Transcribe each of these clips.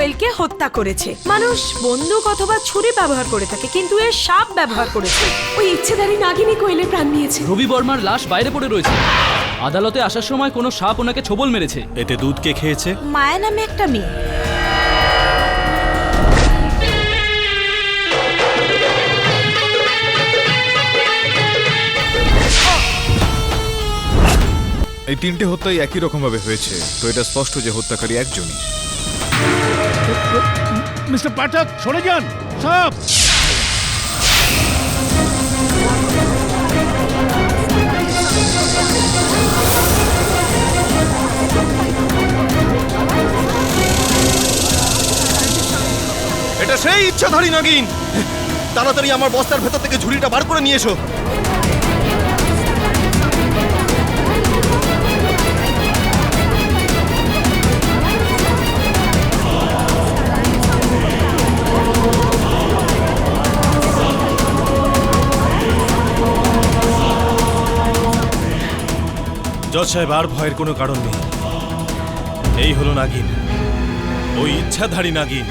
কোয়েলকে হত্যা করেছে। মানুষ বন্দুক অথবা ছুরি ব্যবহার করে থাকে, কিন্তু এ সাপ ব্যবহার করেছে। ওই ইচ্ছেধারী নাগিনী কোয়েলের প্রাণ নিয়েছে। রবি বর্মার লাশ বাইরে পড়ে রয়েছে। আদালতে আসার সময় কোনো সাপ ওনাকে ছোবল মেরেছে। এতে দুধ কে খেয়েছে? মায়া নামে একটা মেয়ে। এই তিনটে হত্যাই একই রকম ভাবে হয়েছে, তো এটা স্পষ্ট যে হত্যাকারী একজনই। মিস্টার পাঠক সরে যান সব। এটা সেই ইচ্ছাধারী নাগিন। তাড়াতাড়ি আমার বস্তার ভেতর থেকে ঝুড়িটা বার করে নিয়ে এসো। জজ সাহেব, আর ভয়ের কোনো কারণ নেই। এই হলো নাগিন, ওই ইচ্ছাধারী নাগিন,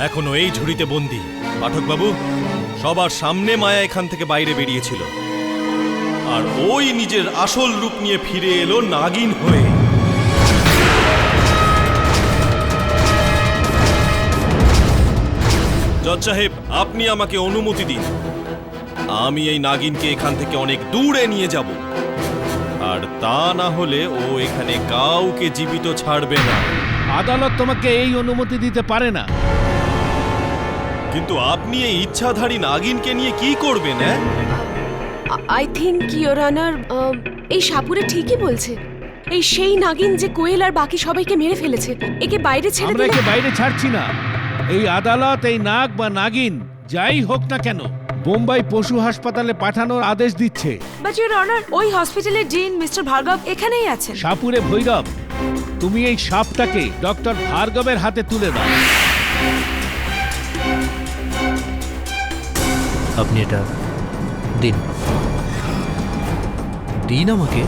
এখনো এই ঝুড়িতে বন্দি। পাঠক বাবু, সবার সামনে মায়া এখান থেকে বাইরে বেরিয়েছিল, আর ওই নিজের আসল রূপ নিয়ে ফিরে এলো নাগিন হয়ে। জজ সাহেব, আপনি আমাকে অনুমতি দিন, আমি এই নাগিনকে এখান থেকে অনেক দূরে নিয়ে যাব, আর তা না হলে ও এখানে কাউকে জীবিত ছাড়বে না। আদালত তোমাকে এই অনুমতি দিতে পারে না। কিন্তু আপনি এই ইচ্ছাধারী নাগিনকে নিয়ে কি করবেন? আই থিঙ্ক ইওর অনার, এই সাপুরে ঠিকই বলছে। এই সেই নাগিন যে কোয়েল আর বাকি সবাইকে মেরে ফেলেছে। একে বাইরে ছেড়ে আমরা দিলে একে বাইরে ছাড়ছি না। এই আদালত এই নাগ বা নাগিন যাই হোক না কেন বোম্বাই পশু হাসপাতালে পাঠানোর আদেশ দিচ্ছে। বাট ইওর অনার, ওই হসপিটালের ডিন মিস্টার ভার্গব এখানেই আছেন। সাপুরে ভৈরব, তুমি এই সাপটাকে ডক্টর ভার্গবের হাতে তুলে দাও। আপনি এটা দিন দিন আমাকে।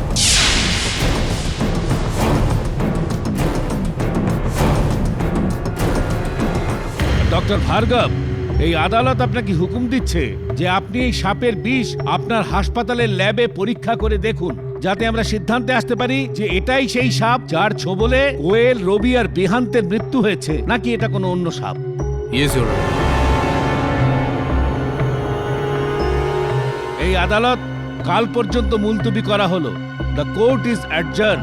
ডক্টর ভার্গব, এই আদালত আপনাকে হুকুম দিচ্ছে যে আপনি এই সাপের বিষ আপনার হাসপাতালের ল্যাবে পরীক্ষা করে দেখুন, যাতে আমরা সিদ্ধান্তে আসতে পারি যে এটাই সেই সাপ যার ছোবলে কোয়েল, রবি আর বেহান্তের মৃত্যু হয়েছে, নাকি এটা কোনো অন্য সাপ। Yes your honour. এই আদালত কাল পর্যন্ত মুলতবি করা হলো। The court is adjourn.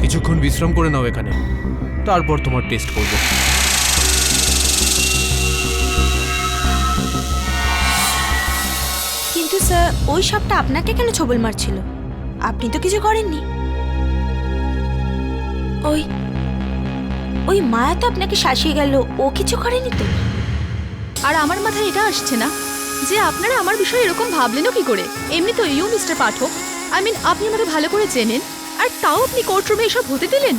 কিছুক্ষণ বিশ্রাম করে নাও এখানে, তারপর তোমার টেস্ট করব। কিন্তু স্যার, ওই সাপটা আপনাকে কেন ছবল মারছিল? আপনি তো কিছু করেননি। ওই ওই মায়া তো আপনাকে শাসিয়ে গেল, ও কিছু করেনি তো? আর আমার মাথায় এটা আসছে না যে আপনারা আমার বিষয়ে এরকম ভাবলেনও কি করে। এমনি তো ইউ মিস্টার পাঠক, আপনি আমাকে ভালো করে চেনেন, আর তাও আপনি কোর্টরুমে এসব হতে দিলেন।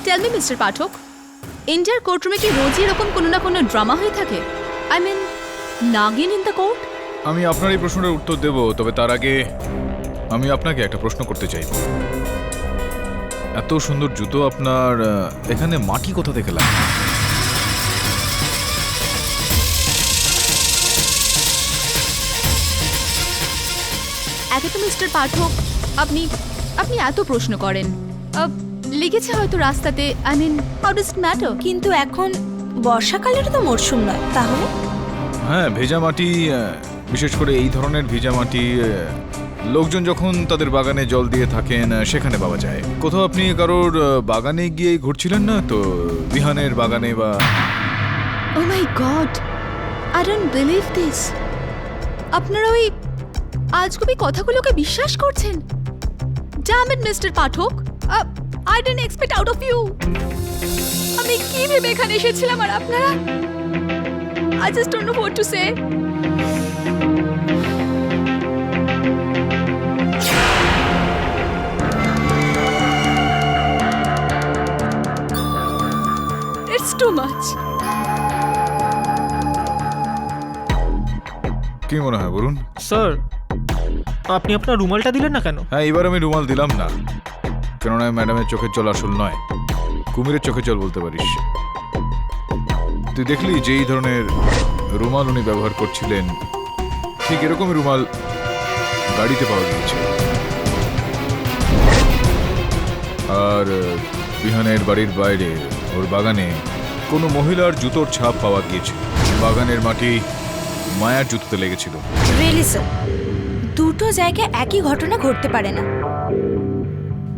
টেল মি মিস্টার পাঠক, ইন্ডিয়ার কোর্টরুমে কি রোজই এরকম কোনো না কোনো ড্রামা হয়ে থাকে? নাগিন ইন দ্য কোর্ট? আমি আপনার এই প্রশ্নের উত্তর দেব, তবে তার আগে আমি আপনাকে একটা প্রশ্ন করতে চাই। এত সুন্দর জুতো আপনার, এখানে মাটি কোথা থেকে লাগে? একে তো মিস্টার পাঠক আপনি আপনি এত প্রশ্ন করেন। লেগেছে হয়তো রাস্তাতে। How does it matter? কিন্তু এখন বর্ষাকালের তো মরশুম নয়, তাহলে? হ্যাঁ, ভেজা মাটি, বিশেষ করে এই ধরনের ভেজা মাটি লোকজন যখন তাদের বাগানে জল দিয়ে থাকেন সেখানে পাওয়া যায়। কোথাও আপনি কারোর বাগানে গিয়ে ঘুরছিলেন না তো? বিহানের বাগানে বা? Oh my God, I don't believe this. আপনারা ওই আজগুবি কথাগুলোকে বিশ্বাস করছেন? Damn it mister Pathak, I didn't expect out of you. আমি কি ভেবে এখানে এসেছিলাম, আর আপনারা? I just don't know what to say. It's too much. কি মনে হয় বলুন? স্যার, আপনি আপনার রুমালটা দিলেন না কেন? হ্যাঁ, এবার আমি রুমাল দিলাম না, কেননা ম্যাডামের চোখের জল আসল নয়, কুমিরের চোখে জল বলতে পারিস। তুই দেখলি যে এই ধরনের রুমাল উনি ব্যবহার করছিলেন, ঠিক এরকমই রুমাল গাড়িতে পাওয়া গিয়েছিল। আর বিহানের বাড়ির বাইরে ওর বাগানে কোনো মহিলার জুতোর ছাপ পাওয়া গিয়েছিল। বাগানের মাটি মায়ার জুতোতে লেগেছিল। রিয়েলি স্যার, দুটো জায়গায় একই ঘটনা ঘটতে পারে না।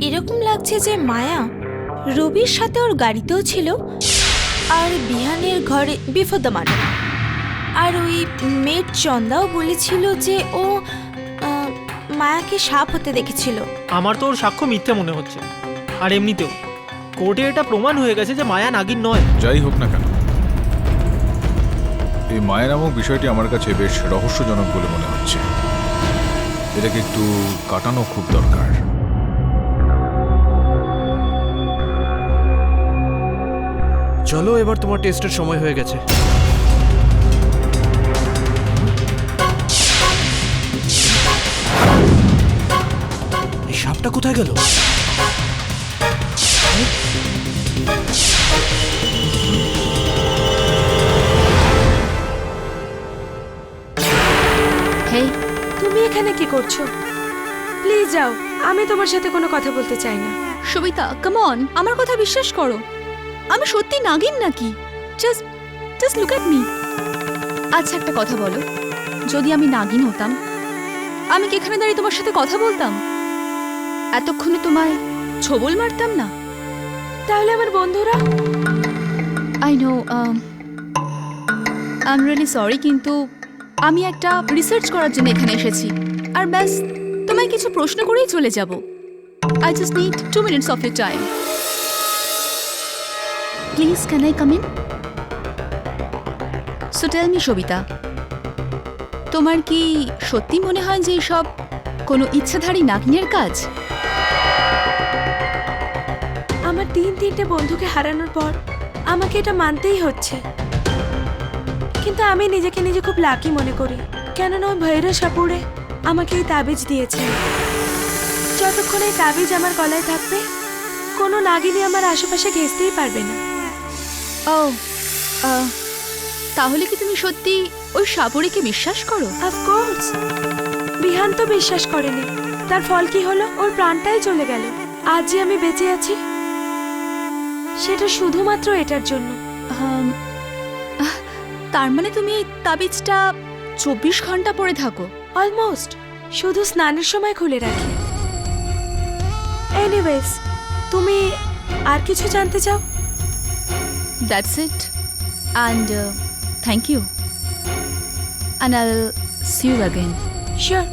এরকম লাগছে যে মায়া রবির সাথে ওর গাড়িতেও ছিল, আর বিহানের ঘরে বিফোর দ্য মার্ডার। আর ওই মেয়ের চন্দাও বলেছিল যে ও মায়াকে সাপ হতে দেখেছিল। আমার তো ওর সাক্ষ্য মিথ্যে মনে হচ্ছে। আর এমনিতেও কোর্টে এটা প্রমাণ হয়ে গেছে যে মায়া নাগিন নয়। যাই হোক না কেন, এই মায়া নামক বিষয়টি আমার কাছে বেশ রহস্যজনক বলে মনে হচ্ছে। এটাকে একটু কাটানো খুব দরকার। চলো, এবার তোমার টেস্টের সময় হয়ে গেছে। এই সাপটা কোথায় গেল? হেই, তুমি এখানে কি করছো? প্লিজ যাও, আমি তোমার সাথে কোনো কথা বলতে চাই না। সবিতা, কাম অন, আমার কথা বিশ্বাস করো। আমি সত্যি নাগিন নাকি? Just just look at me. আচ্ছা একটা কথা বলো, যদি আমি নাগিন হতাম, আমি কি এখানে দাঁড়িয়ে তোমার সাথে কথা বলতাম? এতক্ষণে তোমায় ছবল মারতাম না? তাহলে আমার বন্ধুরা? I know, I am really sorry, কিন্তু আমি একটা রিসার্চ করার জন্য এখানে এসেছি। আর ব্যাস, তোমায় কিছু প্রশ্ন করেই চলে যাব। I just need 2 minutes of your time. Please, can I come in? So tell me Sabita, তোমার কি সত্যি মনে হয় যে এসব কোনো ইচ্ছাধারী নাগিনের কাজ? আমার 3-3টে বন্ধুকে হারানোর পর আমাকে এটা মানতেই হচ্ছে। কিন্তু আমি নিজেকে নিজে খুব লাকি মনে করি, কেননা ওই ভৈরব সাপুড়ে আমাকে এই তাবিজ দিয়েছে। যতক্ষণ এই তাবিজ আমার গলায় থাকবে, কোনো নাগিনী আমার আশেপাশে ঘেঁষতেই পারবে না। ও, তাহলে কি তুমি সত্যি ওই সাপুড়েকে বিশ্বাস করো? অফকোর্স। বিহান তো বিশ্বাস করেনি, তার ফল কি হলো? ওর প্রাণটাই চলে গেল। আজ যে আমি বেঁচে আছি, সেটা শুধুমাত্র এটার জন্য। তার মানে তুমি এই তাবিজটা 24 ঘন্টা পরে থাকো? অলমোস্ট, শুধু স্নানের সময় খুলে রাখি। এনিওয়েজ, তুমি আর কিছু জানতে চাও? That's it, and thank you, and I will see you again. Sure.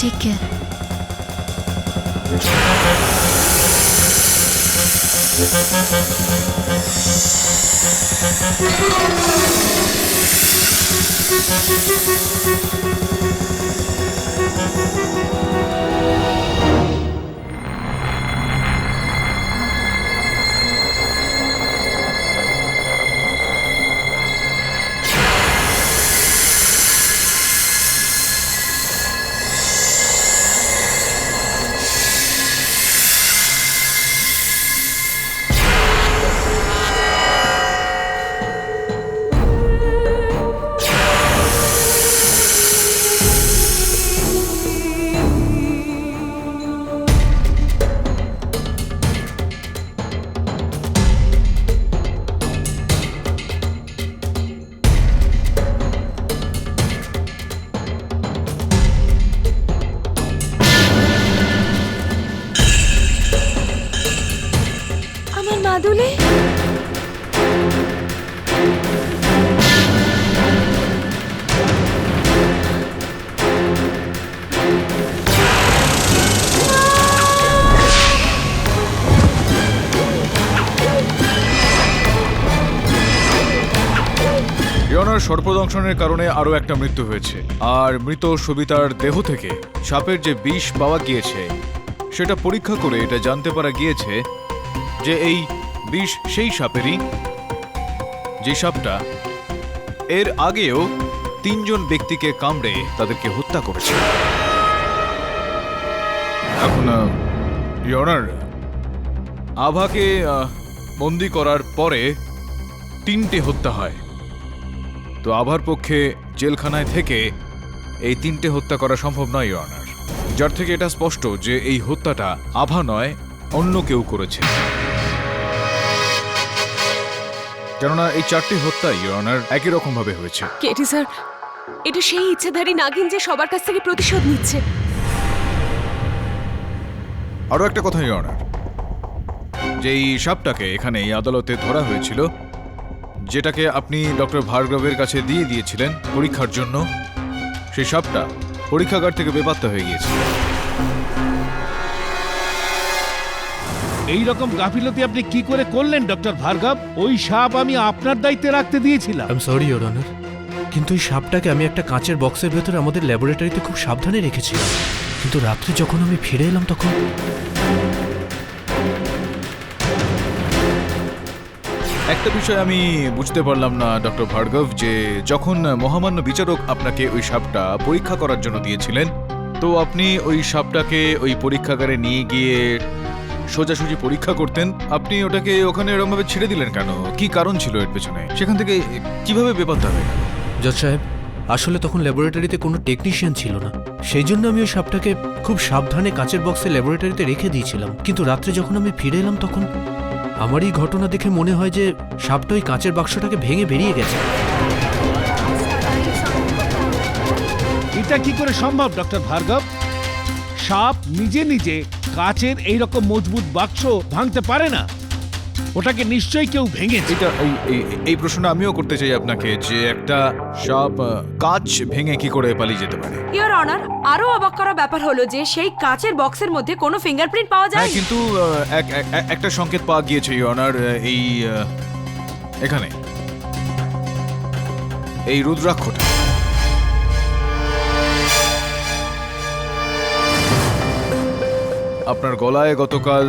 Take care. মাদুলি, রিওনার সর্পদংশনের কারণে আরো একটা মৃত্যু হয়েছে। আর মৃত সবিতার দেহ থেকে সাপের যে বিষ পাওয়া গিয়েছে, সেটা পরীক্ষা করে এটা জানতে পারা গিয়েছে যে এই বিষ সেই সাপেরই যে সাপটা এর আগেও 3 জন ব্যক্তিকে কামড়ে তাদেরকে হত্যা করেছে। এখন ইওনার আভাকে বন্দি করার পরে 3টে হত্যা হয়। তো আভার পক্ষে জেলখানায় থেকে এই 3টে হত্যা করা সম্ভব নয়, ইওর অনার। যার থেকে এটা স্পষ্ট যে এই হত্যাটা আভা নয়, অন্য কেউ করেছে। কেননা এই 4টে হত্যা, ইওর অনার, একই রকম ভাবে হয়েছে। কেটি স্যার, এটা সেই ইচ্ছেধারী নাগিন যে সবার কাছ থেকে প্রতিশোধ নিচ্ছে। আরো একটা কথা, ইওর অনার, যে এই সাপটাকে এখানে এই আদালতে ধরা হয়েছিল, যেটাকে আপনি ডক্টর ভার্গবের কাছে দিয়ে দিয়েছিলেন পরীক্ষার জন্য, সেই সাপটা পরীক্ষাগার থেকে বেপাত্তা হয়ে গিয়েছিল। এই রকম গাফিলতি আপনি কি করে করলেন ডক্টর ভার্গব? ওই সাপ আমি আপনার দায়িত্বে রাখতে দিয়েছিলাম। I am sorry your honour, কিন্তু এই সাপটাকে আমি একটা কাঁচের বক্সের ভেতরে আমাদের ল্যাবরেটরিতে খুব সাবধানে রেখেছিলাম, কিন্তু রাত্রে যখন আমি ফিরে এলাম তখন একটা বিষয় আমি বুঝতে পারলাম না ডক্টর ভার্গব, যে যখন মহামান্য বিচারক আপনাকে ওই সাপটা পরীক্ষা করার জন্য দিয়েছিলেন, তো আপনি ওই সাপটাকে ওই পরীক্ষাগারে নিয়ে গিয়ে সোজাসুজি পরীক্ষা করতেন, আপনি ওটাকে ওখানে এরকমভাবে ছেড়ে দিলেন কেন? কি কারণ ছিল এর পেছনে? সেখান থেকে কিভাবে বেপাত্তা হয়ে গেল? জজ সাহেব, আসলে তখন ল্যাবরেটরিতে কোনো টেকনিশিয়ান ছিল না, সেই জন্য আমি ওই সাপটাকে খুব সাবধানে কাঁচের বক্সে ল্যাবরেটরিতে রেখে দিয়েছিলাম। কিন্তু রাত্রে যখন আমি ফিরে এলাম তখন আমার এই ঘটনা দেখে মনে হয় যে সাপটা ওই কাঁচের বাক্সটাকে ভেঙে বেরিয়ে গেছে। এটা কি করে সম্ভব ডক্টর ভার্গব? সাপ নিজে নিজে কাচের এইরকম মজবুত বাক্স ভাঙতে পারে না, ওটাকে নিশ্চয়ই কেউ ভেঙেছে। এটা এই প্রশ্নটা আমিও করতে চাই আপনাকে, যে একটা সাপ কাঁচ ভেঙে কি করে পালিয়ে যেতে পারে? ইওর অনার, আরো অবাক করা ব্যাপার হলো যে সেই কাচের বক্সের মধ্যে কোনো ফিঙ্গারপ্রিন্ট পাওয়া যায়। হ্যাঁ, কিন্তু একটা সংকেত পাওয়া গিয়েছে, ইওর অনার, এই এখানে এই রুদ্রাক্ষটা। আপনার গলায় গতকাল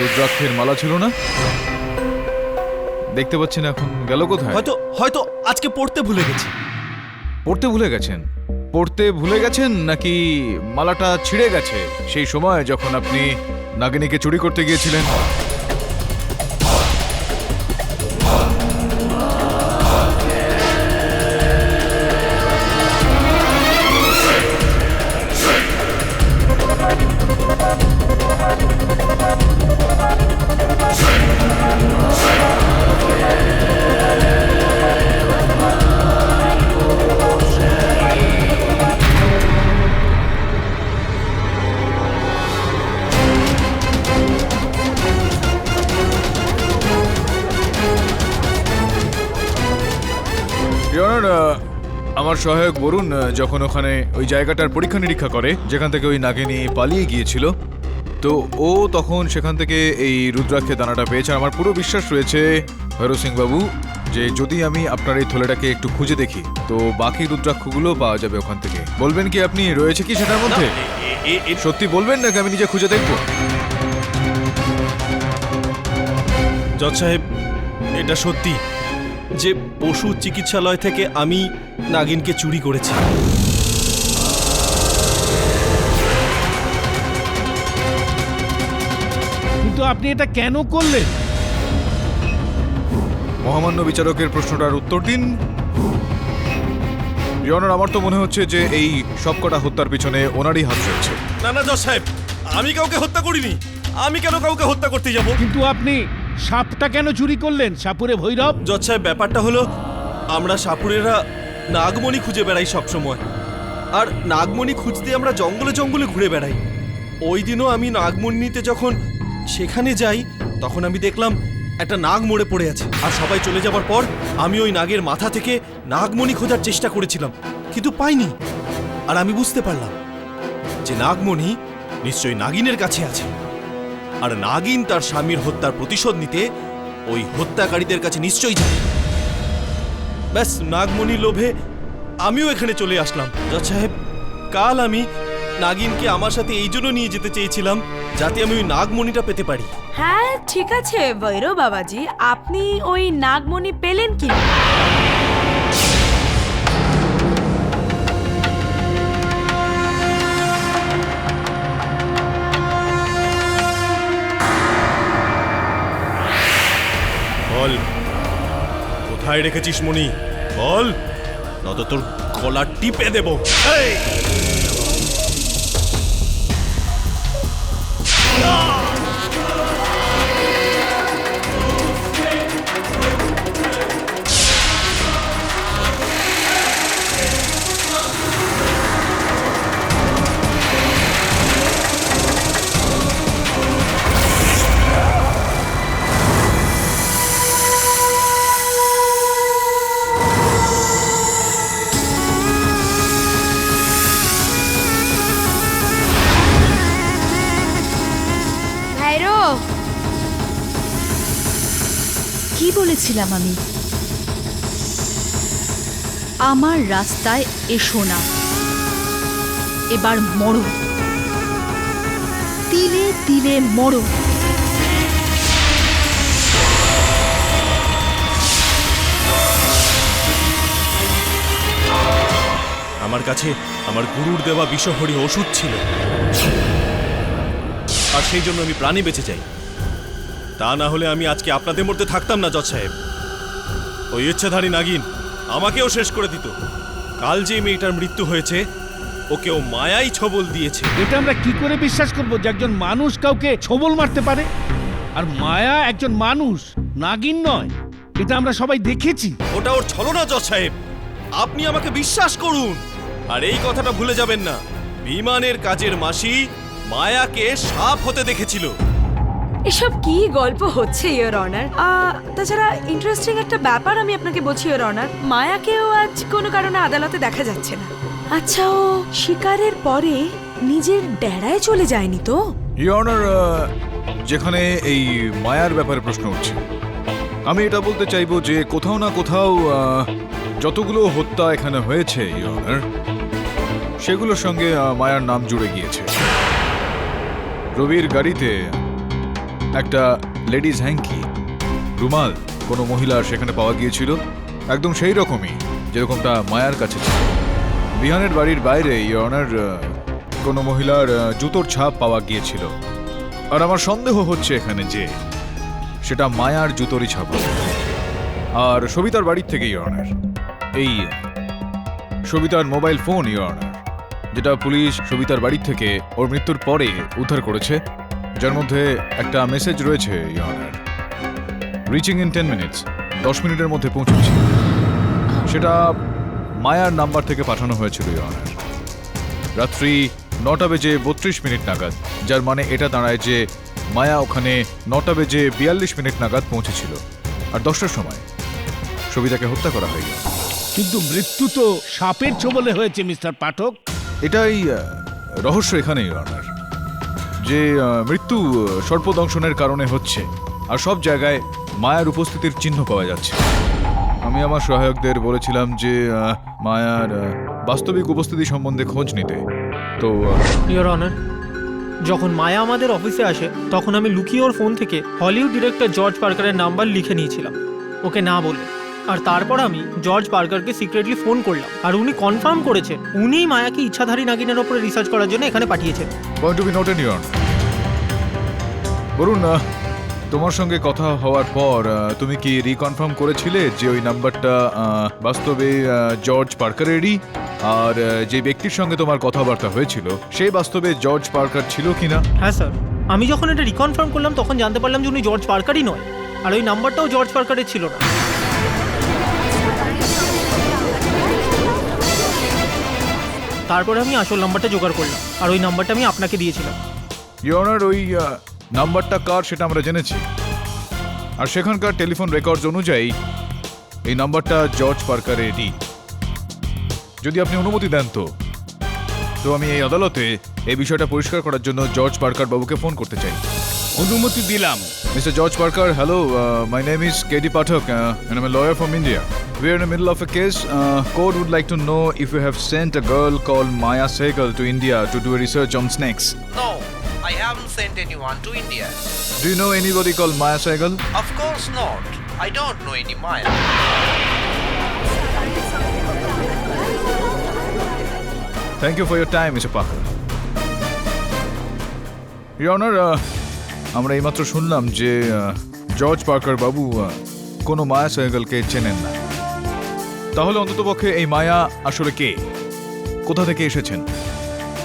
রুদ্রাক্ষের মালা ছিল না? দেখতে পাচ্ছেন এখন গেল কোথায়? হয়তো আজকে পড়তে ভুলে গেছি। পড়তে ভুলে গেছেন? পড়তে ভুলে গেছেন নাকি মালাটা ছিঁড়ে গেছে সেই সময় যখন আপনি নাগিনীকে চুরি করতে গিয়েছিলেন? আমার সহায়ক বরুণ যখন ওখানে ওই জায়গাটার পরীক্ষা নিরীক্ষা করে যেখান থেকে ওই নাগিনী পালিয়ে গিয়েছিল, তো ও তখন সেখান থেকে এই রুদ্রাক্ষের দানাটা পেয়েছে। আমার পুরো বিশ্বাস রয়েছে ভৈরব সিং বাবু, যে যদি আমি আপনার এই থলেটাকে একটু খুঁজে দেখি তো বাকি রুদ্রাক্ষগুলো পাওয়া যাবে ওখান থেকে। বলবেন কি আপনি রয়েছে কি সেটার মধ্যে? সত্যি বলবেন নাকি আমি নিজে খুঁজে দেখবো? জজ সাহেব, এটা সত্যি যে পশু চিকিৎসালয় থেকে আমি নাগিনকে চুরি করেছি। কিন্তু আপনি এটা কেন করলেন? মহামান্য বিচারকের প্রশ্নটার উত্তর দিন। ইওর, আমার তো মনে হচ্ছে যে এই সবকটা হত্যার পিছনে ওনারই হাত রয়েছে। না না জজ সাহেব, আমি কাউকে হত্যা করিনি। আমি কেন কাউকে হত্যা করতে যাব? কিন্তু আপনি সাপটা কেন চুরি করলেন সাপুরে ভৈরব? জজ সাহেব, ব্যাপারটা হলো আমরা সাপুরেরা নাগমণি খুঁজে বেড়াই সব সময়, আর নাগমণি খুঁজতে আমরা জঙ্গলে জঙ্গলে ঘুরে বেড়াই। ওই দিনও আমি নাগমণিতে যখন সেখানে যাই তখন আমি দেখলাম একটা নাগ মরে পড়ে আছে, আর সবাই চলে যাবার পর আমি ওই নাগের মাথা থেকে নাগমণি খোঁজার চেষ্টা করেছিলাম, কিন্তু পাইনি। আর আমি বুঝতে পারলাম যে নাগমণি নিশ্চয়ই নাগিনের কাছে আছে, আর নাগিন তার স্বামীর হত্যার প্রতিশোধ নিতে ওই হত্যাকারীদের কাছে নিশ্চয়ই যাবে। ব্যাস, নাগমণির লোভে আমিও এখানে চলে আসলাম। জজ সাহেব, কাল আমি নাগিনকে আমার সাথে এই জন্য নিয়ে যেতে চেয়েছিলাম যাতে আমি ওই নাগমণিটা পেতে পারি। হ্যাঁ ঠিক আছে ভৈরব বাবাজি, আপনি ওই নাগমণি পেলেন কি? বল, কোথায় রেখেছিস মণি? বল, নয়তো তোর গলা টিপে দেব। এই! ভৈরব, কি বলেছিলাম আমি? আমার রাস্তায় এসো না, এবার মরো, তিলে তিলে মরো। আমার কাছে আমার গুরুর দেওয়া বিষহরী ওষুধ ছিল, আর সেই জন্য আমি প্রাণে বেঁচে যাই। তা না হলে আমি আজকে আপনাদের মধ্যে থাকতাম না জজ সাহেব। ওই ইচ্ছাধারী নাগিন আমাকেও শেষ করে দিত। কাল যে মেয়েটার মৃত্যু হয়েছে, ওকেও মায়াই ছবল দিয়েছে। এটা আমরা কি করে বিশ্বাস করব যে একজন মানুষ কাউকে ছবল মারতে পারে? আর মায়া একজন মানুষ, নাগিন নয়, এটা আমরা সবাই দেখেছি। ওটা ওর ছলনা জজ সাহেব, আপনি আমাকে বিশ্বাস করুন। আর এই কথাটা ভুলে যাবেন না, বিমানের কাজের মাসি মায়াকে সাপ হতে দেখেছিল। এসব কি গল্প হচ্ছে ইওর অনার? তাছাড়া ইন্টারেস্টিং একটা ব্যাপার আমি আপনাকে বলছি ইওর অনার, মায়াকেও আজ কোনো কারণে আদালতে দেখা যাচ্ছে না। আচ্ছা, ও শিকারের পরে নিজের ডেরায় চলে যায়নি তো? ইওর অনার, যেখানে এই মায়ার ব্যাপারে প্রশ্ন উঠছে, আমি এটা বলতে চাইবো যে কোথাও না কোথাও যতগুলো হত্যা এখানে হয়েছে ইওর অনার, সেগুলোর সঙ্গে মায়ার নাম জুড়ে গিয়েছে। রবির গাড়িতে একটা লেডিস হ্যাঙ্কি, রুমাল কোনো মহিলার সেখানে পাওয়া গিয়েছিল, একদম সেই রকমই যেরকমটা মায়ার কাছে ছিল। বিহানের বাড়ির বাইরে ইওর অনার কোনো মহিলার জুতোর ছাপ পাওয়া গিয়েছিল, আর আমার সন্দেহ হচ্ছে এখানে যে সেটা মায়ার জুতোরই ছাপ। আর সবিতার বাড়ির থেকে ইওর অনার, এই সবিতার মোবাইল ফোন ইওর অনার, যেটা পুলিশ সবিতার বাড়ি থেকে ওর মৃত্যুর পরে উদ্ধার করেছে, যার মধ্যে একটা মেসেজ রয়েছে your honour, reaching in 10 minutes, 10 মিনিটের মধ্যে পৌঁছেছি। সেটা মায়ার নাম্বার থেকে পাঠানো হয়েছিল ইওর অনার, রাত্রি 9:32 নাগাদ, যার মানে এটা দাঁড়ায় যে মায়া ওখানে 9:42 নাগাদ পৌঁছেছিল, আর 10টার সময় সবিতাকে হত্যা করা হয়নি। কিন্তু মৃত্যু তো সাপের ছোবলে হয়েছে মিস্টার পাঠক। এটাই রহস্য এখানে ইওর অনার, যে মৃত্যু সর্পদংশনের কারণে হচ্ছে, আর সব জায়গায় মায়ার উপস্থিতির চিহ্ন পাওয়া যাচ্ছে। আমি আমার সহায়কদের বলেছিলাম যে মায়ার বাস্তবিক উপস্থিতি সম্বন্ধে খোঁজ নিতে। তো ইওর অনার, যখন মায়া আমাদের অফিসে আসে তখন আমি লুকিয়ে ওর ফোন থেকে হলিউড ডিরেক্টর জর্জ পার্কারের নাম্বার লিখে নিয়েছিলাম ওকে না বলে। আর তারপর আমি জর্জ পার্কারকে সিক্রেটলি ফোন করলাম, আর উনি কনফার্ম করেছেন উনিই মায়াকে ইচ্ছাধারী নাগিনের ওপরে রিসার্চ করার জন্য এখানে পাঠিয়েছেন। Point to be noted your honour. বলুন, তোমার সঙ্গে কথা হওয়ার পর তুমি কি রিকনফার্ম করেছিলে যে ওই নাম্বারটা বাস্তবে জর্জ পার্কারেরই, আর যে ব্যক্তির সঙ্গে তোমার কথাবার্তা হয়েছিল সেই বাস্তবে জর্জ পার্কার ছিল কিনা? হ্যাঁ স্যার, আমি যখন এটা রিকনফার্ম করলাম তখন জানতে পারলাম যে উনি জর্জ পার্কারই নয়, আর ওই নাম্বারটাও জর্জ পার্কারের ছিল না। তারপরে আমি আসল নাম্বারটা জোগাড় করলাম, আর ওই নাম্বারটা আমি আপনাকে দিয়েছিলাম। ইওর অনার, ওই নাম্বারটা কার সেটা আমরা জেনেছি, আর সেখানকার টেলিফোন রেকর্ডস অনুযায়ী এই নাম্বারটা জর্জ পার্কারেরই। যদি আপনি অনুমতি দেন তো আমি এই আদালতে এই বিষয়টা পরিষ্কার করার জন্য জর্জ পার্কার বাবুকে ফোন করতে চাই। অনুমতি দিলাম। Mr. George Parker, hello. My name is K.D. Pathak, and I'm a lawyer from India. We are in the middle of a case. Court would like to know if you have sent a girl called Maya Sehgal to India to do a research on snakes. No, I haven't sent anyone to India. Do you know anybody called Maya Sehgal? Of course not. I don't know any Maya. Thank you for your time, Mr. Parker. Your Honor, আমরা এইমাত্র শুনলাম যে George Parker বাবু কোনো মায়া সহগলকে চেনেন না। তাহলে অন্ততপক্ষে এই মায়া আসলে কে, কোথা থেকে এসেছেন,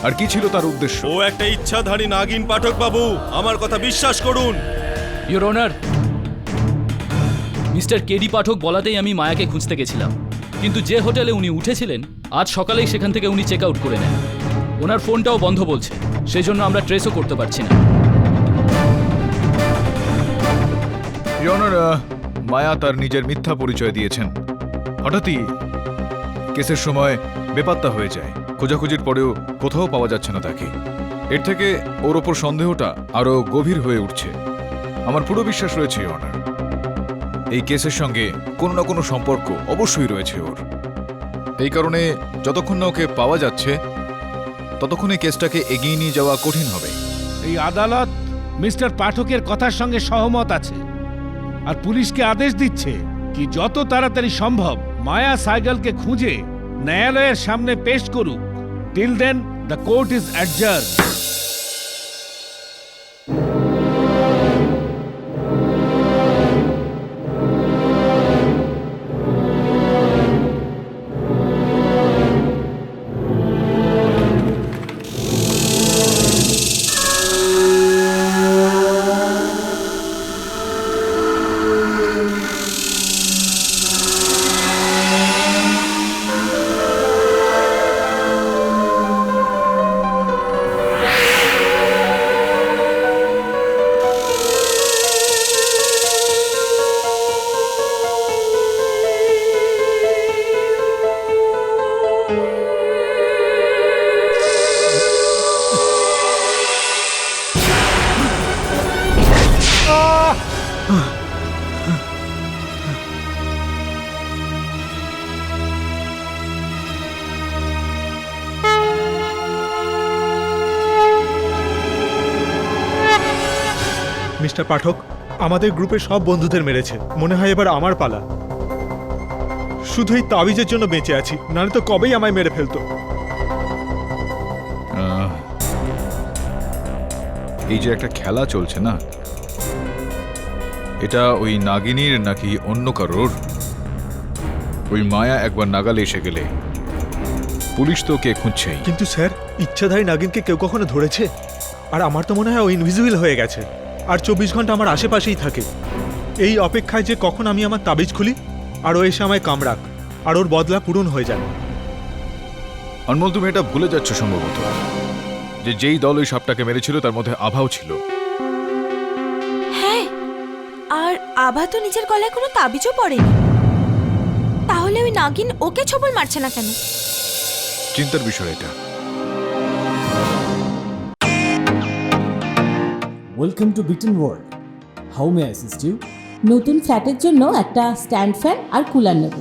আর কি ছিল তার উদ্দেশ্য? ও একটা ইচ্ছাধারী নাগিন পাঠক বাবু, আমার কথা বিশ্বাস করুন। ইওর অনার, মিস্টার কেডি পাঠক বলাতেই আমি মায়াকে খুঁজতে গেছিলাম, কিন্তু যে হোটেলে উনি উঠেছিলেন আজ সকালেই সেখান থেকে উনি চেক আউট করে নেন। ওনার ফোনটাও বন্ধ বলছে, সেই জন্য আমরা ট্রেসও করতে পারছি না। ইয়নার, মায়া তার নিজের মিথ্যা পরিচয় দিয়েছেন। হঠাৎই কেসের সময় বেপাত্তা হয়ে যায়, খোঁজাখুঁজির পরেও কোথাও পাওয়া যাচ্ছে না তাকে। এর থেকে ওর ওপর সন্দেহটা আরো গভীর হয়ে উঠছে। আমার পুরো বিশ্বাস রয়েছে ইয়নার, এই কেসের সঙ্গে কোনো না কোনো সম্পর্ক অবশ্যই রয়েছে ওর। এই কারণে যতক্ষণ না ওকে পাওয়া যাচ্ছে ততক্ষণ এই কেসটাকে এগিয়ে নিয়ে যাওয়া কঠিন হবে। এই আদালত মিস্টার পাঠকের কথার সঙ্গে সহমত আছে, আর পুলিশকে আদেশ দিচ্ছে কি যত তাড়াতাড়ি সম্ভব মায়া সাইগলকে খুঁজে ন্যায়ালয়ের সামনে পেশ করুক। Till then the court is adjourn. Mister Pathak, আমাদের গ্রুপের সব বন্ধুদের মেরেছে, মনে হয় এবার আমার পালা। শুধু এই তাবিজের জন্য বেঁচে আছি, নাহলে তো কবেই আমায় মেরে ফেলতো। এই যে একটা খেলা চলছে না, এটা ওই নাগিনীর নাকি অন্য কারোর? ওই মায়া একবার নাগালে এসে গেলে পুলিশ তো কে খুঁজছেই। কিন্তু স্যার, ইচ্ছাধারী নাগিনকে কেউ কখনো ধরেছে? আর আমার তো মনে হয় ও ইনভিজিবল হয়ে গেছে, আর 24 ঘন্টা আমার আশেপাশেই থাকে, এই অপেক্ষায় যে কখন আমি আমার তাবিজ খুলি আর ও এসে আমায় কামড়াক আর ওর বদলা পূরণ হয়ে যায়। অনমল, তুমি এটা ভুলে যাচ্ছ সম্ভবত যে যেই দল ওই সাপটাকে মেরেছিল তার মধ্যে আভাও ছিল। হ্যাঁ, আর আভা তো নিজের গলায় কোনো তাবিজও পড়েনি, তাহলে ওই নাগিন ওকে ছবল মারছে না কেন? চিন্তার বিষয় এটা। Welcome to Biten world. How may I assist you? নতুন ফ্ল্যাটের জন্য একটা স্ট্যান্ড ফ্যান আর কুলার নেব।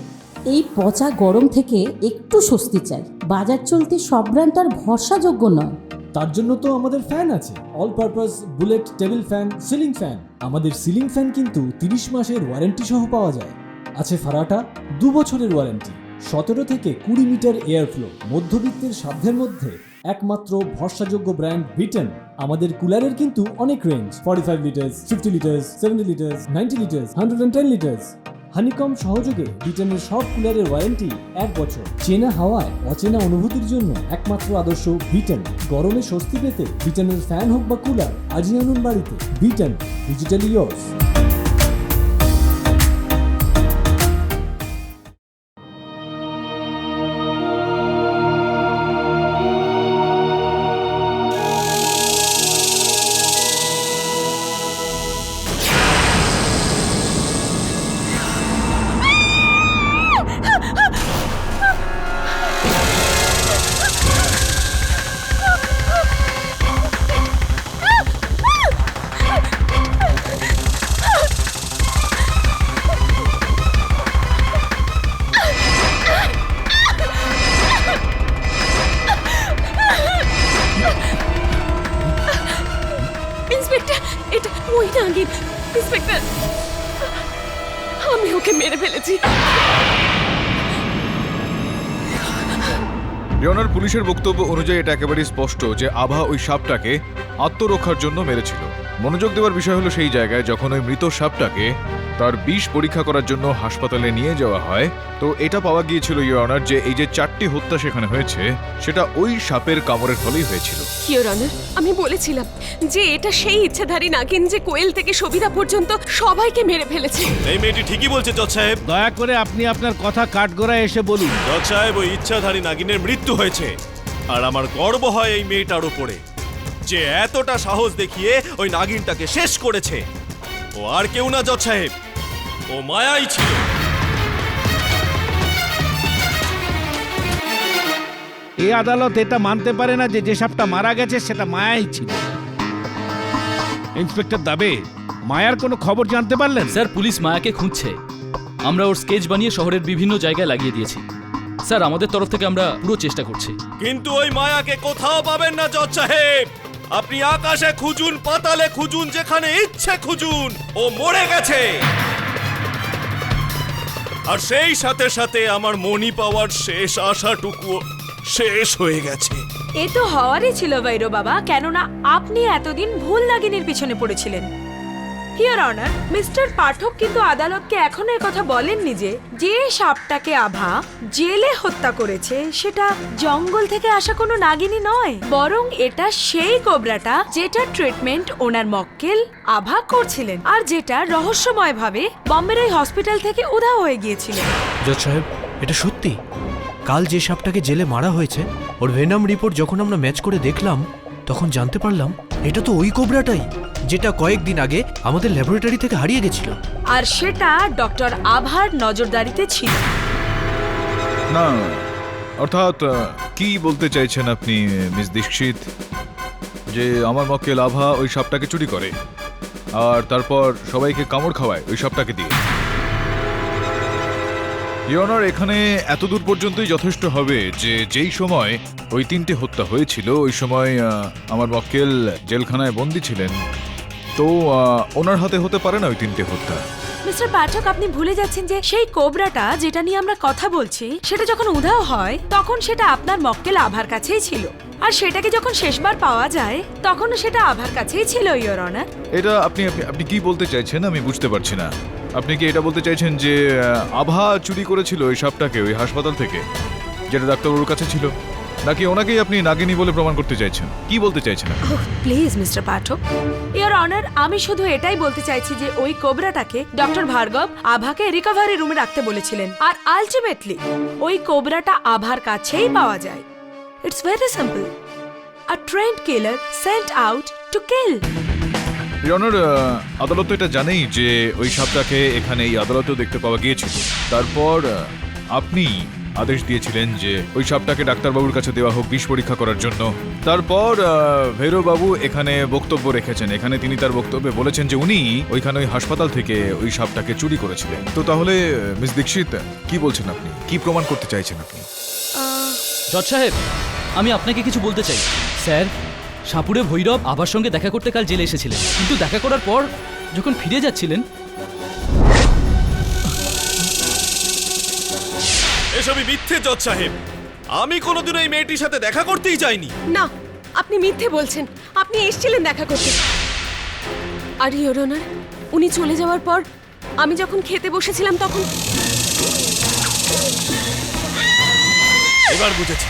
এই পচা গরম থেকে একটু স্বস্তি চাই। বাজার চলতে সব ব্র্যান্ড আর ভরসাযোগ্য নয়। তার জন্য তো আমাদের ফ্যান আছে, all purpose bullet table fan, ceiling fan. আমাদের সিলিং ফ্যান কিন্তু 30 মাসের ওয়ারেন্টি সহ পাওয়া যায়। আছে ফারাটা 2 বছরের ওয়ারেন্টি, 17 থেকে 20 মিটার এয়ার ফ্লো, মধ্যবিত্তের সাধ্যের মধ্যে একমাত্র ভরসাযোগ্য ব্র্যান্ড বিটেন। আমাদের কুলারের কিন্তু অনেক range, 45 litres, 50 litres, 70 litres, 90 litres, 110 litres. Honeycomb সহযোগে বিটেনের সব কুলারের ওয়ারেন্টি 1 বছর। চেনা হাওয়ায় অচেনা অনুভূতির জন্য একমাত্র আদর্শ বিটেন। গরমে স্বস্তি পেতে বিটেনের ফ্যান হোক বা কুলার, আজই আনুন বাড়িতে। Beaten, digitally yours. ইন্সপেক্টর, এটা ওই নাগিন। ইন্সপেক্টর, আমি ওকে মেরে ফেলেছি। ইয়নার, পুলিশের বক্তব্য অনুযায়ী এটা একেবারেই স্পষ্ট যে আভা ওই সাপটাকে আত্মরক্ষার জন্য মেরেছিল। মনোযোগ দেওয়ার বিষয় হলো সেই জায়গায় যখন ওই মৃত সাপটাকে তার বিষ পরীক্ষা করার জন্য হাসপাতালে নিয়ে যাওয়া হয়, তো এটা পাওয়া গিয়েছিল ইওর অনার যে এই যে 4টি হত্যা সেখানে হয়েছে সেটা ওই সাপের কামড়ের ফলেই হয়েছিল। ইওর অনার, আমি বলেছিলাম যে এটা সেই ইচ্ছাধারী নাগিন যে কোয়েল থেকে সবিতা পর্যন্ত সবাইকে মেরে ফেলেছে। এই মেয়েটি ঠিকই বলছে জজ সাহেব। দয়া করে আপনি আপনার কথা কাঠগড়ায় এসে বলুন। জজ সাহেব, ওই ইচ্ছাধারী নাগিনের মৃত্যু হয়েছে, আর আমার গর্ব হয় এই মেয়েটার উপরে যে এতটা সাহস দেখিয়ে ওই নাগিনটাকে শেষ করেছে। ও আর কেউ না জজ সাহেব, ও মায়াই ছিল। এই আদালত এটা মানতে পারে না যে যে সাপটা মারা গেছে সেটা মায়াই ছিল। ইন্সপেক্টর দাবে, মায়ার কোনো খবর জানতে পারলেন? স্যার, পুলিশ মায়াকে খুঁজছে। আমরা ওর স্কেচ বানিয়ে শহরের বিভিন্ন জায়গায় লাগিয়ে দিয়েছি। স্যার, আমাদের তরফ থেকে আমরা পুরো চেষ্টা করছি। কিন্তু ওই মায়াকে কোথাও পাবেন না জজ সাহেব। আপনি আকাশে খুঁজুন, পাতালে খুঁজুন, যেখানে ইচ্ছে খুঁজুন, ও মরে গেছে। আর সেই সাথে সাথে আমার মনি পাওয়ার শেষ আশাটুকুও শেষ হয়ে গেছে। এ তো হওয়ারই ছিল ভৈরো বাবা, কেননা আপনি এতদিন ভুল নাগিনীর পিছনে পড়েছিলেন। ইওর অনার, মিস্টার পাঠক কিন্তু আদালতকে এখনো কথা বলেননি যে যে সাপটাকে আভা জেলে হত্যা করেছে সেটা জঙ্গল থেকে আসা কোনো নাগিনী নয়, বরং এটা সেই কোবরাটা যেটা ট্রিটমেন্ট ওনার মক্কেল আভা করছিলেন, আর যেটা রহস্যময়ভাবে বম্বের ওই হসপিটাল থেকে উধাও হয়ে গিয়েছিল। জজ সাহেব, এটা সত্যি। কাল যে সাপটাকে জেলে মারা হয়েছে ওর ভেনাম রিপোর্ট যখন আমরা ম্যাচ করে দেখলাম তখন জানতে পারলাম এটা তো ওই কোবরাটাই যেটা কয়েকদিন আগে আমাদের ল্যাবরেটরি থেকে হারিয়ে গেছিল। আর সেটা ডক্টর আভার নজরদারিতে ছিল। না, অর্থাৎ কি বলতে চাইছেন আপনি মিস দীক্ষিত? যে আমার মক্কেল আভা ওই সাপটাকে চুরি করে আর তারপর সবাইকে কামড় খাওয়ায় ওই সাপটাকে দিয়ে? ইয়নার, এখানে এতদূর পর্যন্তই যথেষ্ট হবে যে যেই সময় ওই 3টে হত্যা হয়েছিল ওই সময় আমার মক্কেল জেলখানায় বন্দী ছিলেন, তো ওনার হাতে হতে পারে না ওই 3টে হত্যা। মিস্টার পাঠক, আপনি ভুলে যাচ্ছেন যে সেই কোবরাটা যেটা নিয়ে আমরা কথা বলছি সেটা যখন উধাও হয় তখন সেটা আপনার মক্কেল আভার কাছেই ছিল, আর সেটাকে যখন শেষবার পাওয়া যায় তখনও সেটা আভার কাছেই ছিল ইওর অনার। এটা আপনি আপনি আপনি কি বলতে চাইছেন আমি বুঝতে পারছি না। আপনি কি এটা বলতে চাইছেন যে আভা চুরি করেছিল ওই সাপটাকে ওই হাসপাতাল থেকে যেটা ডাক্তারবাবুর কাছে ছিল, নাকি ওনাকেই আপনি নাগিনী বলে প্রমাণ করতে চাইছেন? কি বলতে চাইছেন? Please mister Pathak, your honour, আমি শুধু এটাই বলতে চাইছি যে ওই কোবরাটাকে ডক্টর ভার্গব আভাকে রিকভারি রুমে রাখতে বলেছিলেন, আর আলটিমেটলি ওই কোবরাটা আভার কাছেই পাওয়া যায়। It's very simple, a trained killer sent out to kill. Your honour, আদালত তো এটা জানেই যে ওই সাপটাকে এখানে এই আদালতেও দেখতে পাওয়া গিয়েছিল। তারপর আপনি আদেশ দিয়েছিলেন যে ওই সাপটাকে ডাক্তারবাবুর কাছে দেওয়া হোক বিষ পরীক্ষা করার জন্য। তারপর ভৈরবাবু এখানে বক্তব্য রেখেছেন, এখানে তিনি তার বক্তব্যে বলেছেন যে উনি ওইখানে ওই হাসপাতাল থেকে ওই সাপটাকে চুরি করেছিলেন। তো তাহলে মিস দীক্ষিত, কি বলছেন আপনি? কি প্রমাণ করতে চাইছেন আপনি? জজ সাহেব, আমি আপনাকে কিছু বলতে চাই। স্যার, সাপুরে ভৈরব আভার সঙ্গে দেখা করতে কাল জেলে এসেছিলেন, কিন্তু দেখা করার পর যখন ফিরে যাচ্ছিলেন। এসবই মিথ্যে জজ সাহেব। আমি কোনোদিনও এই মেয়েটির সাথে দেখা করতেই যাইনি। না, আপনি মিথ্যে বলছেন। আপনি এসেছিলেন দেখা করতে। আর ইওর অনার, উনি চলে যাওয়ার পর আমি যখন খেতে বসেছিলাম তখন। এবার বুঝেছি,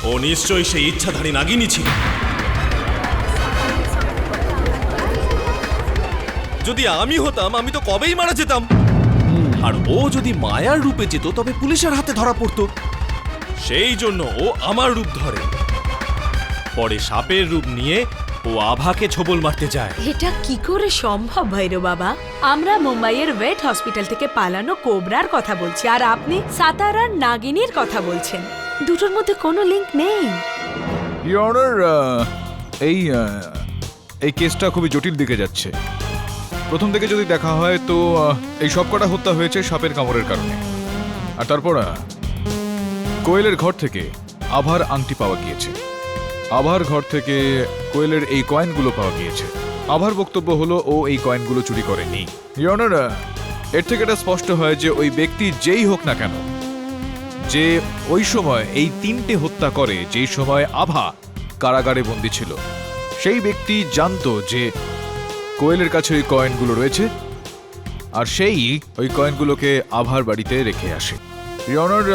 ও নিশ্চয়ই সেই ইচ্ছাধারী নাগিনী ছিল। যদি আমি হতাম আমি তো কবেই মারা যেতাম। আর ও যদি মায়ার রূপে যেত তবে পুলিশের হাতে ধরা পড়তো। সেই জন্য ও আমার রূপ ধরে, পরে সাপের রূপ নিয়ে ও আভাকে ছোবল মারতে যায়। এটা কি করে সম্ভব ভৈরো বাবা? আমরা মুম্বাইয়ের ওয়েট হসপিটাল থেকে পালানো কোবরার কথা বলছি, আর আপনি সাতারার নাগিনীর কথা বলছেন। দুটোর মধ্যে কোনো লিংক নেই। ইয়নার, এই কেসটা খুবই জটিল দিকে যাচ্ছে। প্রথম থেকে যদি দেখা হয় তো এই সবকটা হত্যা হয়েছে সাপের কামড়ের কারণে। আর তারপর কোয়েলের ঘর থেকে আভার আংটি পাওয়া গিয়েছে, আভার ঘর থেকে কোয়েলের এই কয়েনগুলো পাওয়া গিয়েছে। আভার বক্তব্য হলো ও এই কয়েনগুলো চুরি করেনি। ইয়নার, এর থেকে এটা স্পষ্ট হয় যে ওই ব্যক্তি যেই হোক না কেন যে ওই সময় এই 3টে হত্যা করে যে সময় আভা কারাগারে বন্দী ছিল, সেই ব্যক্তি জানতো যে কোয়েলের কাছে ওই কয়েনগুলো রয়েছে, আর সেই ওই কয়েনগুলোকে আভার বাড়িতে রেখে আসে। ইওর অনার,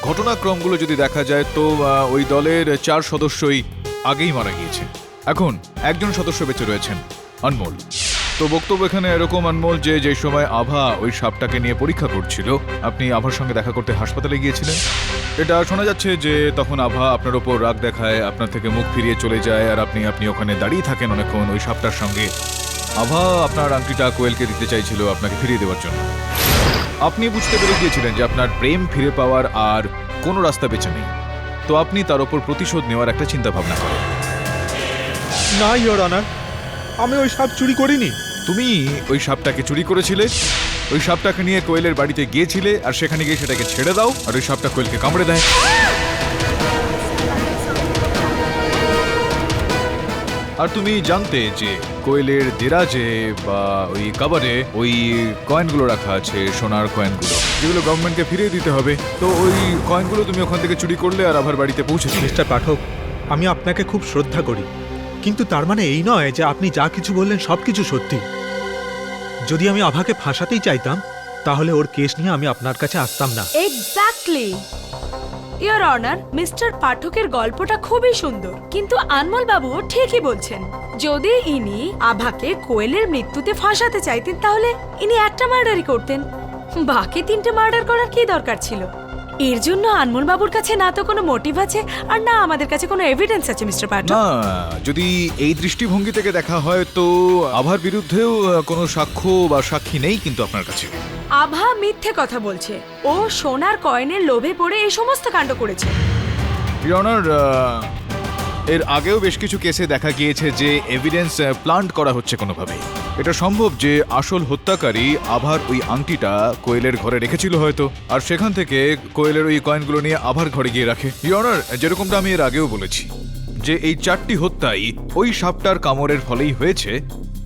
ঘটনাক্রমগুলো যদি দেখা যায় তো ওই দলের 4 সদস্যই আগেই মারা গিয়েছে। এখন একজন সদস্য বেঁচে রয়েছেন, অনমোল। তো বক্তব্য এখানে এরকম, অনমোল, যে সময় আভা ওই সাপটাকে নিয়ে পরীক্ষা করছিল আপনি আভার সঙ্গে দেখা করতে হাসপাতালে গিয়েছিলেন। এটা শোনা যাচ্ছে যে তখন আভা আপনার ওপর রাগ দেখায়, আপনার থেকে মুখ ফিরিয়ে চলে যায়, আর আপনি ওখানে দাঁড়িয়ে থাকেন অনেকক্ষণ ওই সাপটার সঙ্গে। আভা আপনার আংটিটা কোয়েলকে দিতে চাইছিল আপনাকে ফিরিয়ে দেওয়ার জন্য। আপনি বুঝতে পেরে গিয়েছিলেন যে আপনার প্রেম ফিরে পাওয়ার আর কোনো রাস্তা বেঁচে নেই, তো আপনি তার ওপর প্রতিশোধ নেওয়ার একটা চিন্তা ভাবনা করেন। না ইওর অনার, আমি ওই সাপ চুরি করিনি। তুমি ওই সাপটাকে চুরি করেছিলে, ওই সাপটাকে নিয়ে কোয়েলের বাড়িতে গিয়েছিলে, আর সেখানে গিয়ে সেটাকে ছেড়ে দাও, আর ওই সাপটা কোয়েলকে কামড়ে দেয়। আর তুমি জানতে যে কোয়েলের দেরাজে বা ওই কাবারে ওই কয়েনগুলো রাখা আছে, সোনার কয়েনগুলো, যেগুলো গভর্নমেন্টকে ফিরিয়ে দিতে হবে। তো ওই কয়েনগুলো তুমি ওখান থেকে চুরি করলে আর আবার বাড়িতে পৌঁছেছিলে। মিস্টার পাঠক, আমি আপনাকে খুব শ্রদ্ধা করি, কিন্তু তার মানে এই নয় যে আপনি যা কিছু বললেন সব কিছু সত্যি। যদি আমি আভাকে ফাঁসাতেই চাইতাম তাহলে ওর কেস নিয়ে আমি আপনার কাছে আসতাম না। এক্স্যাক্টলি ইওর অনার, মিস্টার পাঠকের গল্পটা খুবই সুন্দর, কিন্তু আনমোল বাবু ঠিকই বলছেন। যদি ইনি আভাকে কোয়েলের মৃত্যুতে ফাঁসাতে চাইতেন তাহলে ইনি একটা মার্ডারই করতেন, বাকি 3টে মার্ডার করার কি দরকার ছিল? এর জন্য আনমোল বাবুর কাছে না তো কোনো মোটিভ আছে আর না আমাদের কাছে কোনো এভিডেন্স আছে মিস্টার পাঠক। না, যদি এই দৃষ্টিভঙ্গি থেকে দেখা হয় তো আভার বিরুদ্ধেও কোনো সাক্ষ্য বা সাক্ষী নেই কিন্তু আপনার কাছে। আভা মিথ্যে কথা বলছে, ও সোনার কয়েনের লোভে পড়ে এই সমস্ত কাণ্ড করেছে। ইওর অনার, এর আগেও বেশ কিছু কেসে দেখা গিয়েছে যে এভিডেন্স প্লান্ট করা হচ্ছে কোনোভাবে। এটা সম্ভব যে আসল হত্যাকারী আভার ওই আংটিটা কোয়েলের ঘরে রেখেছিল হয়তো, আর সেখান থেকে কোয়েলের ওই কয়েনগুলো নিয়ে আভার ঘরে গিয়ে রাখে। ইওর অনার, যেরকমটা আমি এর আগেও বলেছি যে এই 4টি হত্যাই ওই সাপটার কামড়ের ফলেই হয়েছে,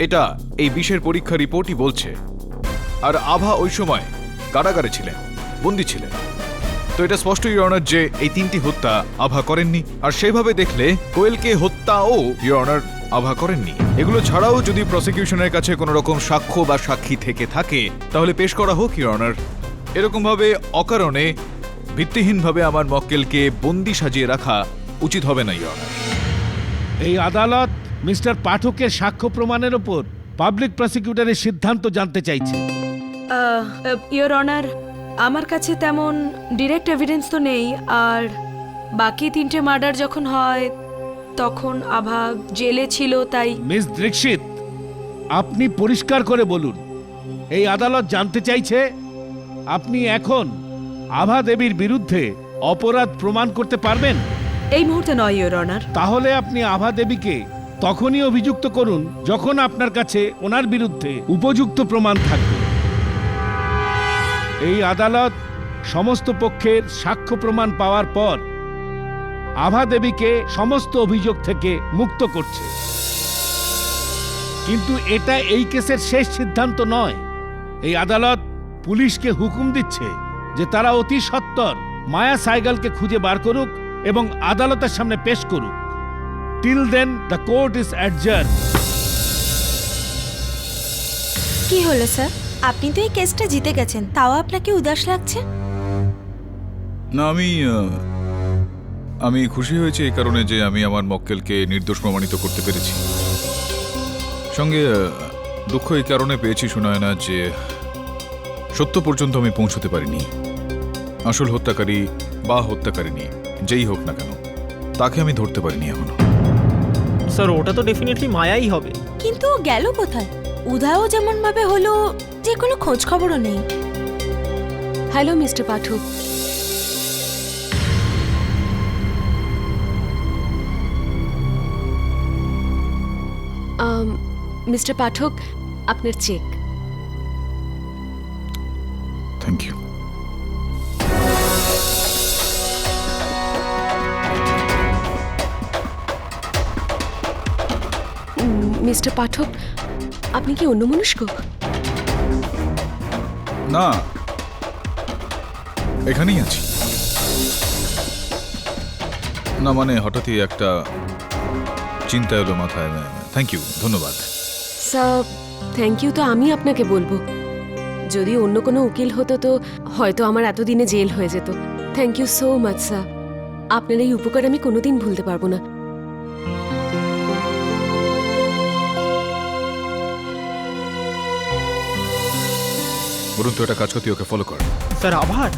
এটা এই বিষের পরীক্ষা রিপোর্টই বলছে। আর আভা ওই সময় কারাগারে ছিলেন, বন্দী ছিলেন। তো এটা স্পষ্ট ইওর অনার যে এই 3টি হত্যা আভা করেননি, আর সেভাবে দেখলে কোয়েলকে হত্যাও ইওর অনার আভা করেননি। এগুলো ছাড়াও যদি প্রসিকিউশনের কাছে কোনো রকম সাক্ষ্য বা সাক্ষী থেকে থাকে তাহলে পেশ করা হোক ইওর অনার। এরকম ভাবে অকারণে ভিত্তিহীনভাবে আমার মক্কেলকে বন্দি সাজিয়ে রাখা উচিত হবে না ইওর অনার। এই আদালত মিস্টার পাঠকের সাক্ষ্য প্রমাণের উপর পাবলিক প্রসিকিউটরের সিদ্ধান্ত জানতে চাইছে। ইওর অনার, আমার কাছে তেমন ডিরেক্ট এভিডেন্স তো নেই, আর বাকি 3টে মার্ডার যখন হয় তখন আভা জেলে ছিল, তাই। মিস দীক্ষিত, আপনি পরিষ্কার করে বলুন, এই আদালত জানতে চাইছে আপনি এখন আভা দেবীর বিরুদ্ধে অপরাধ প্রমাণ করতে পারবেন? এই মুহূর্তে নয় ইওর অনার। তাহলে আপনি আভা দেবীকে তখনই অভিযুক্ত করুন যখন আপনার কাছে ওনার বিরুদ্ধে উপযুক্ত প্রমাণ থাকবে। এই আদালত সমস্ত পক্ষের সাক্ষ্য প্রমাণ পাওয়ার পর আভা দেবীকে সমস্ত অভিযোগ থেকে মুক্ত করছে। কিন্তু এটা এই কেসের শেষ সিদ্ধান্ত নয়। এই আদালত পুলিশকে হুকুম দিচ্ছে যে তারা অতি সত্বর মায়া সাইগালকে খুঁজে বার করুক এবং আদালতের সামনে পেশ করুক। Till then the court is adjourn. কি হলো স্যার, আপনি তো এই কেসটা জিতে গেছেন, তাও আপনাকে উদাস লাগছে? না, আমি খুশি হয়েছি এই কারণে যে আমি আমার মক্কেলকে নির্দোষ প্রমাণিত করতে পেরেছি। সঙ্গে দুঃখ এই কারণে পেয়েছি সুনয়না যে সত্য পর্যন্ত আমি পৌঁছতে পারিনি। আসল হত্যাকারী বা হত্যাকারিনী যেই হোক না কেন তাকে আমি ধরতে পারিনি এখনো। স্যার, ওটা তো ডেফিনেটলি মায়াই হবে। কিন্তু ও গেল কোথায়? উধাও যেমন ভাবে হলো যে কোনো খোঁজ খবরও নেই। Hello mister Pathak, mister Pathak, আপনার check. Thank you. Mister Pathak, আপনি কি অন্যমনস্ক? না, এখানেই আছি। না মানে হঠাৎই একটা চিন্তা এলো মাথায়। থ্যাংক ইউ, ধন্যবাদ। স্যার থ্যাংক ইউ তো আমি আপনাকে বলবো। যদি অন্য কোনো উকিল হতো তো হয়তো আমার এতদিনে জেল হয়ে যেত। Thank you so much sir. আপনার এই উপকার আমি কোনোদিন ভুলতে পারবো না। বলুন তো, একটা কাজ করতে ওকে ফলো কর। স্যার আবার?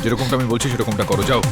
যেরকমটা আমি বলছি সেরকমটা করো, যাও।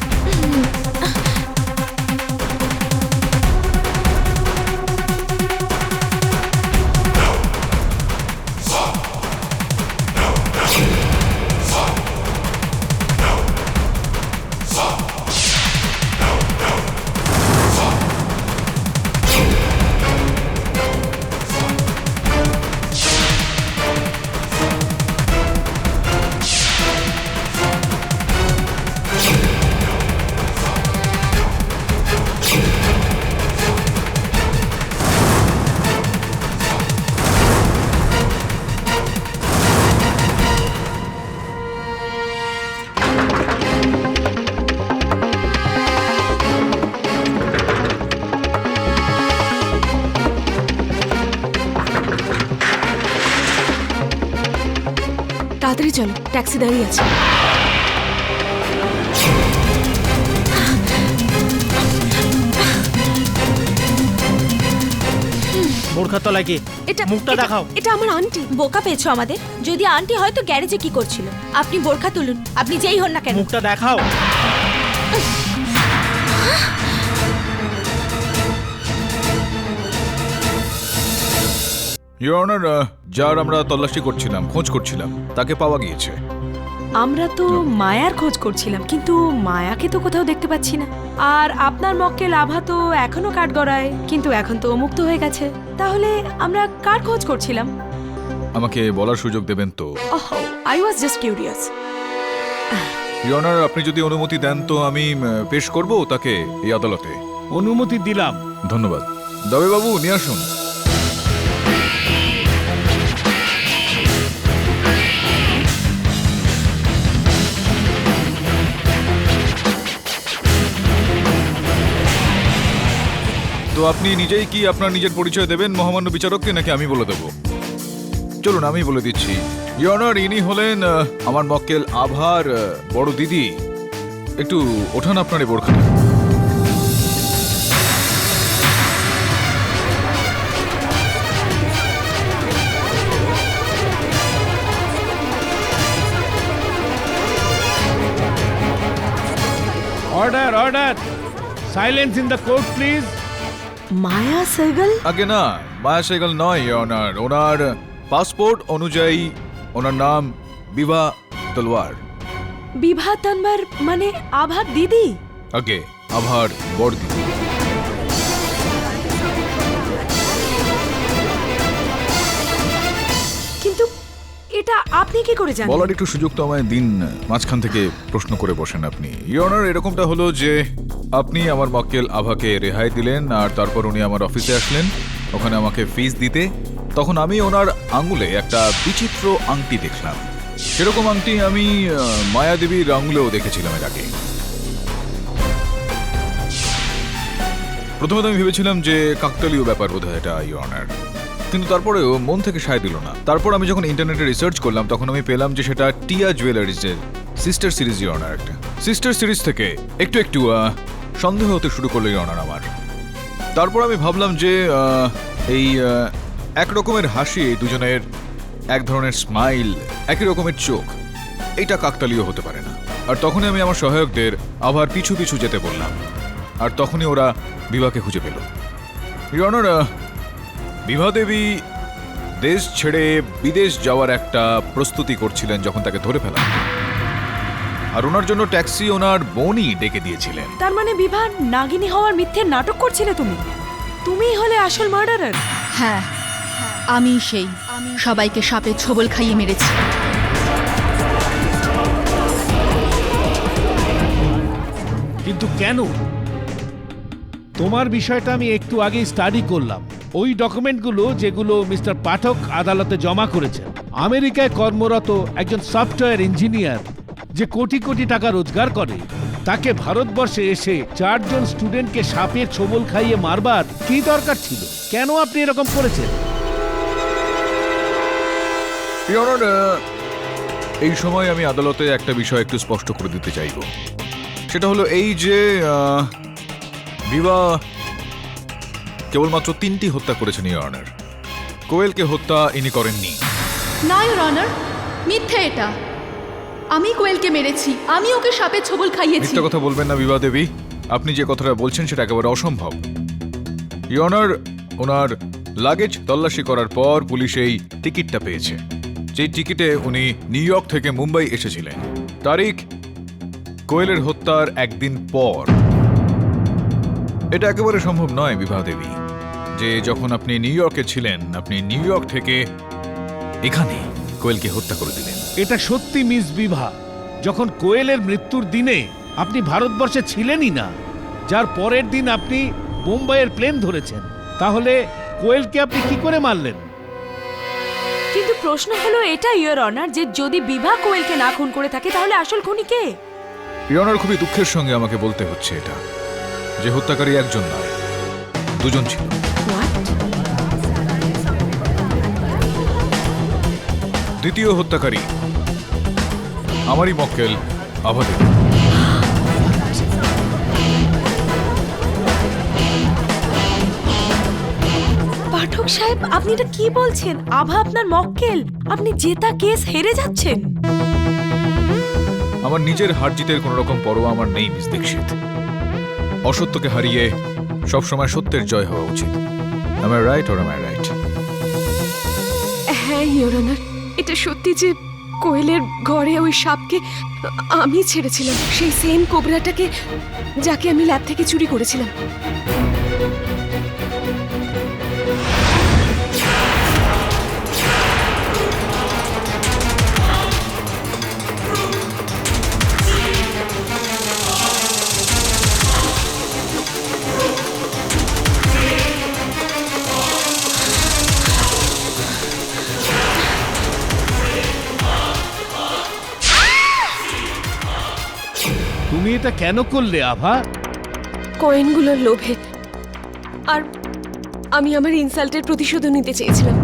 তাড়াতাড়ি চলো, ট্যাক্সি দাঁড়িয়ে আছে। বোরখার তলায় কি? এটা মুখটা দেখাও। এটা আমার আন্টি। বোকা পেয়েছো আমাদের? যদি আন্টি হয় তো গ্যারেজে কি করছিল? আপনি বোরখা তুলুন, আপনি যেই হন না কেন। মুখটা দেখাও। ইওর অনার, যার আমরা তল্লাশি করছিলাম, খোঁজ করছিলাম, তাকে পাওয়া গিয়েছে। আমরা তো মায়ার খোঁজ করছিলাম, কিন্তু মায়াকে তো কোথাও দেখতে পাচ্ছি না। আর আপনার মক্কেল আভা তো এখনো কাঠগড়ায়, কিন্তু এখন তো মুক্ত হয়ে গেছে। তাহলে আমরা কার খোঁজ করছিলাম? আমাকে বলার সুযোগ দেবেন তো? Oh, I was just curious. Your honour, আপনি যদি অনুমতি দেন তো আমি পেশ করব তাকে এই আদালতে। অনুমতি দিলাম। ধন্যবাদ। দবে বাবু, নিয়ে আসুন। তো আপনি নিজেই কি আপনার নিজের পরিচয় দেবেন মহামান্য বিচারককে, নাকি আমি বলে দেব? চলুন আমি বলে দিচ্ছি। ইওর অনার, ইনি হলেন আমার মক্কেল আভার বড় দিদি। একটু ওঠান আপনার এই বোরখাটা। Order order, silence in the court please. Maya Sehgal? আগে না, মায়া সেগল নয় ইওর অনার। ওনার পাসপোর্ট অনুযায়ী ওনার নাম বিভা তলওয়ার। বিভা তনবার মানে আভার দিদি? আগে আভার বড় দিদি। কিন্তু এটা আপনি কি করে জানেন? বলার একটু সুযোগ তো আমায় দিন। মাঝখান থেকে প্রশ্ন করে বসেন আপনি। ইওর অনার, এরকমটা হলো যে আপনি আমার মক্কেল আভাকে রেহাই দিলেন, আর তারপর উনি আমার অফিসে আসলেন ওখানে আমাকে ফিস দিতে। তখন আমি ওনার আঙুলে একটা বিচিত্র আংটি দেখলাম। সেরকম আংটি আমি মায়াদেবীর আঙুলেও দেখেছিলাম এর আগে। প্রথমে তো আমি ভেবেছিলাম যে কাকতালীয় ব্যাপার বোধহয় এটা ইওর অনার, কিন্তু তারপরেও মন থেকে সায় দিল না। তারপর আমি যখন ইন্টারনেটে রিসার্চ করলাম তখন আমি পেলাম যে সেটা টিয়া জুয়েলারিজের সিস্টার সিরিজ ইওর অনার। একটা সিস্টার সিরিজ থেকে একটু একটু সন্দেহ হতে শুরু করলো ইওর অনার আমার। তারপর আমি ভাবলাম যে এই এক রকমের হাসি, দুজনের এক ধরনের স্মাইল, একই রকমের চোখ, এটা কাকতালীয় হতে পারে না। আর তখনই আমি আমার সহায়কদের আবার পিছু পিছু যেতে বললাম, আর তখনই ওরা বিভাকে খুঁজে পেল। ইওর অনার, বিভা দেবী দেশ ছেড়ে বিদেশ যাওয়ার একটা প্রস্তুতি করছিলেন যখন তাকে ধরে ফেলা, আর ওনার জন্য ট্যাক্সি ওনার বোনই ডেকে দিয়েছিলেন। তার মানে বিভা নাগিনী হওয়ার মিথ্যে নাটক করছিলে তুমি? তুমিই হলে আসল মার্ডারার? হ্যাঁ, আমি সেই সবাইকে সাপে ছোবল খাইয়ে মেরেছি। কিন্তু কেন? তোমার বিষয়টা আমি একটু আগে স্টাডি করলাম। ওই ডকুমেন্টগুলো যেগুলো মিস্টার পাঠক আদালতে জমা করেছেন, আমেরিকায় কর্মরত একজন সফটওয়্যার ইঞ্জিনিয়ার যে কোটি কোটি টাকা রোজগার করে, তাকে ভারতবর্ষে এসে 4 জন স্টুডেন্টকে সাপের ছোবল খাইয়ে মারবার কি দরকার ছিল? কেন আপনি এরকম করেছেন? Your Honor, এই সময় আমি আদালতে একটা বিষয় একটু স্পষ্ট করে দিতে চাইব। সেটা হলো এই যে বিভা কেবলমাত্র 3টি হত্যা করেছেন ইওর অনার। কোয়েলকে হত্যা ইনি করেননি। না ইওর অনার, মিথ্যে এটা। আমি কোয়েলকে মেরেছি, আমি ওকে সাপের ছোবল খাইয়েছি। মিথ্যা কথা বলবেন না বিভা দেবী। আপনি যে কথাটা বলছেন সেটা একেবারে অসম্ভব। ইওর অনার, ওনার লাগেজ তল্লাশি করার পর পুলিশ এই টিকিটটা পেয়েছে, যেই টিকিটে উনি নিউ ইয়র্ক থেকে মুম্বাই এসেছিলেন। তারিখ কোয়েলের হত্যার একদিন পর। এটা একেবারে সম্ভব নয় বিভা দেবী যে যখন আপনি নিউ ইয়র্কে ছিলেন আপনি নিউ ইয়র্ক থেকে এখানে কোয়েলকে হত্যা করে দিলেন। এটা সত্যি মিস বিভা। যখন কোয়েলের মৃত্যুর দিনে আপনি ভারতবর্ষে ছিলেনই না, যার পরের দিন আপনি মুম্বাইয়ের প্লেন ধরেছেন, তাহলে কোয়েলকে আপনি কি করে মারলেন? কিন্তু প্রশ্ন হলো এটা ইওর অনার, যে যদি বিভা কোয়েলকে না খুন করে থাকে তাহলে আসল খুনি কে? ইওর অনার, খুবই দুঃখের সঙ্গে আমাকে বলতে হচ্ছে এটা যে হত্যাকারী একজন নয়, দুজন ছিল। দ্বিতীয় হত্যাকারী আমারই মক্কেল আভা দেবী। পাঠক সাহেব, আপনি এটা কি বলছেন? আভা আপনার মক্কেল? আপনি জেতা কেস হেরে যাচ্ছেন। আমার নিজের হার জিতের কোন রকম পরোয়া আমার নেই মিস দীক্ষিত। অসত্যকে হারিয়ে সবসময় সত্যের জয় হওয়া উচিত। Am I right or am I right? হ্যাঁ ইওর অনার, এটা সত্যি যে কোয়েলের ঘরে ওই সাপকে আমি ছেড়েছিলাম, সেই সেম কোবরাটাকে যাকে আমি ল্যাব থেকে চুরি করেছিলাম। তুমি এটা কেন করলে আভা? কয়েনগুলোর লোভে। আর আমি আমার ইনসাল্টের প্রতিশোধও নিতে চেয়েছিলাম।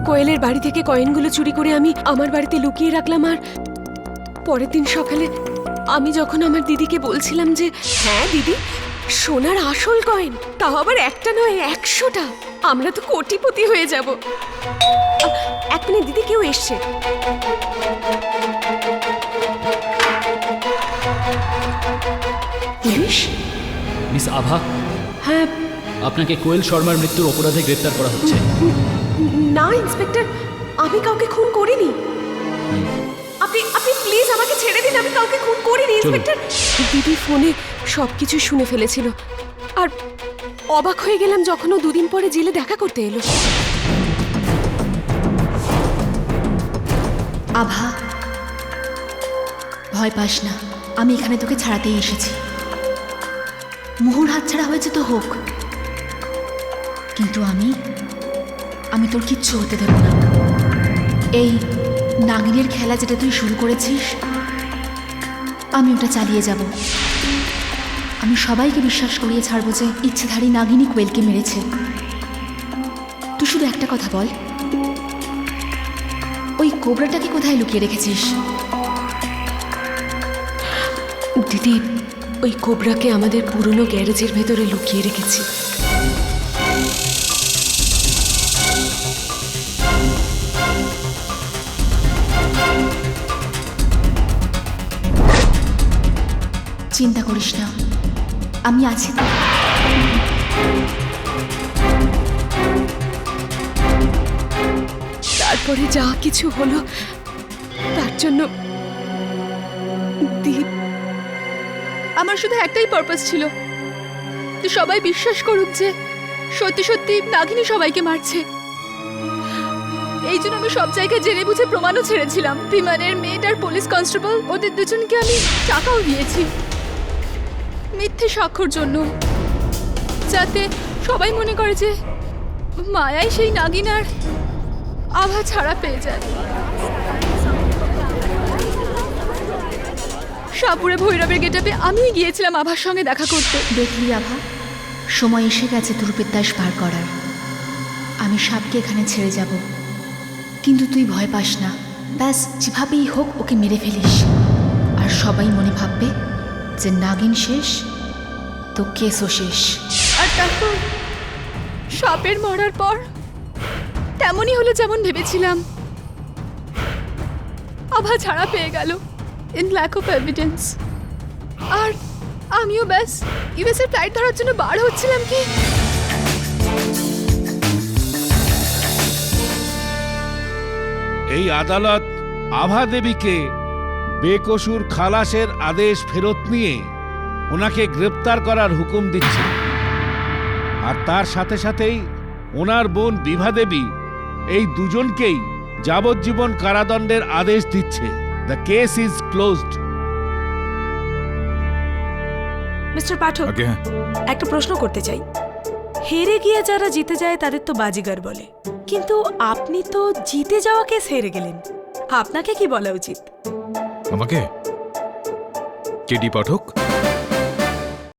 কোয়েলের বাড়ি থেকে কয়েনগুলো চুরি করে আমি আমার বাড়িতে লুকিয়ে রাখলাম। আর পরের দিন সকালে আমি যখন আমার দিদিকে বলছিলাম যে হ্যাঁ দিদি, সোনার আসল কয়েন, তাও আবার একটা নয় 100টা, আমরা তো কোটিপতি হয়ে যাব। এক মিনিট দিদি, কেউ এসছে। পুলিশ? মিস আভা, হ্যাঁ। আপনাকে কোয়েল শর্মার মৃত্যুর অপরাধে গ্রেফতার করা হচ্ছে। না ইন্সপেক্টর, আমি কাউকে খুন করিনি। আপনি আপনি প্লিজ আমাকে ছেড়ে দিন, আমি কাউকে খুন করিনি ইন্সপেক্টর। দিদি ফোনে সবকিছু শুনে ফেলেছিল, আর অবাক হয়ে গেলাম যখন ও 2 দিন পরে জেলে দেখা করতে এলো। আভা, ভয় পাস না, আমি এখানে তোকে ছাড়াতেই এসেছি। মোহর হাতছাড়া হয়েছে তো হোক, কিন্তু আমি তোর কিচ্ছু হতে দেব না। এই নাগিনের খেলা যেটা তুই শুরু করেছিস, আমি ওটা চালিয়ে যাব। আমি সবাইকে বিশ্বাস করিয়ে ছাড়বো যে ইচ্ছেধারী নাগিনী কোয়েলকে মেরেছে। তুই শুধু একটা কথা বল, ওই কোবরাটাকে কোথায় লুকিয়ে রেখেছিস? দিদি, ওই কোবরাকে আমাদের পুরনো গ্যারেজের ভেতরে লুকিয়ে রেখেছি। চিন্তা করিস না, আমি আছি তো। তারপরে যা কিছু হলো তার জন্য দীপ, আমার শুধু একটাই পারপাস ছিল, তো সবাই বিশ্বাস করুক যে সত্যি সত্যি নাগিনী সবাইকে মারছে। এই জন্য আমি সব জায়গায় জেনে বুঝে প্রমাণও ছেড়েছিলাম। বিমানের মেয়েট আর পুলিশ কনস্টেবল, ওদের দুজনকে আমি টাকাও দিয়েছি মিথ্যে সাক্ষর জন্য, যাতে সবাই মনে করে যে মায়াই সেই নাগিন আর আভা ছাড়া পেয়ে যায়। সাপুরে ভৈরবের গেটাপে আমিই গিয়েছিলাম আভার সঙ্গে দেখা করতে। দেখলি আভা, সময় এসে গেছে তোর বিদ্যাস পার করার। আমি সাপকে এখানে ছেড়ে যাব, কিন্তু তুই ভয় পাস না। ব্যাস যেভাবেই হোক ওকে মেরে ফেলিস, আর সবাই মনে ভাববে যে নাগিন শেষ তো কেসও শেষ। আর তারপর সাপের মরার পর তেমনই হলো যেমন ভেবেছিলাম। আভা ছাড়া পেয়ে গেল ইন ল্যাক অফ এভিডেন্স। আর আমিও ব্যাস ইউএসএর ফ্লাইট ধরার জন্য বার হচ্ছিলাম কি এই আদালত আভা দেবীকে বেকসুর খালাসের আদেশ ফেরত নিয়ে ওনাকে গ্রেপ্তার করার হুকুম দিচ্ছে। আর তার সাথে সাথেই ওনার বোন বিভা দেবী এই দুজনকেই যাবজ্জীবন কারাদণ্ডের আদেশ দিচ্ছে। The case is closed. Mister Pathak, আগে হ্যাঁ। একটা প্রশ্ন করতে চাই। হেরে গিয়ে যারা জিতে যায় তাদের তো বাজিগার বলে, কিন্তু আপনি তো জিতে যাওয়া কেস হেরে গেলেন। আপনাকে কি বলা উচিত? আমাকে কেডি পাঠক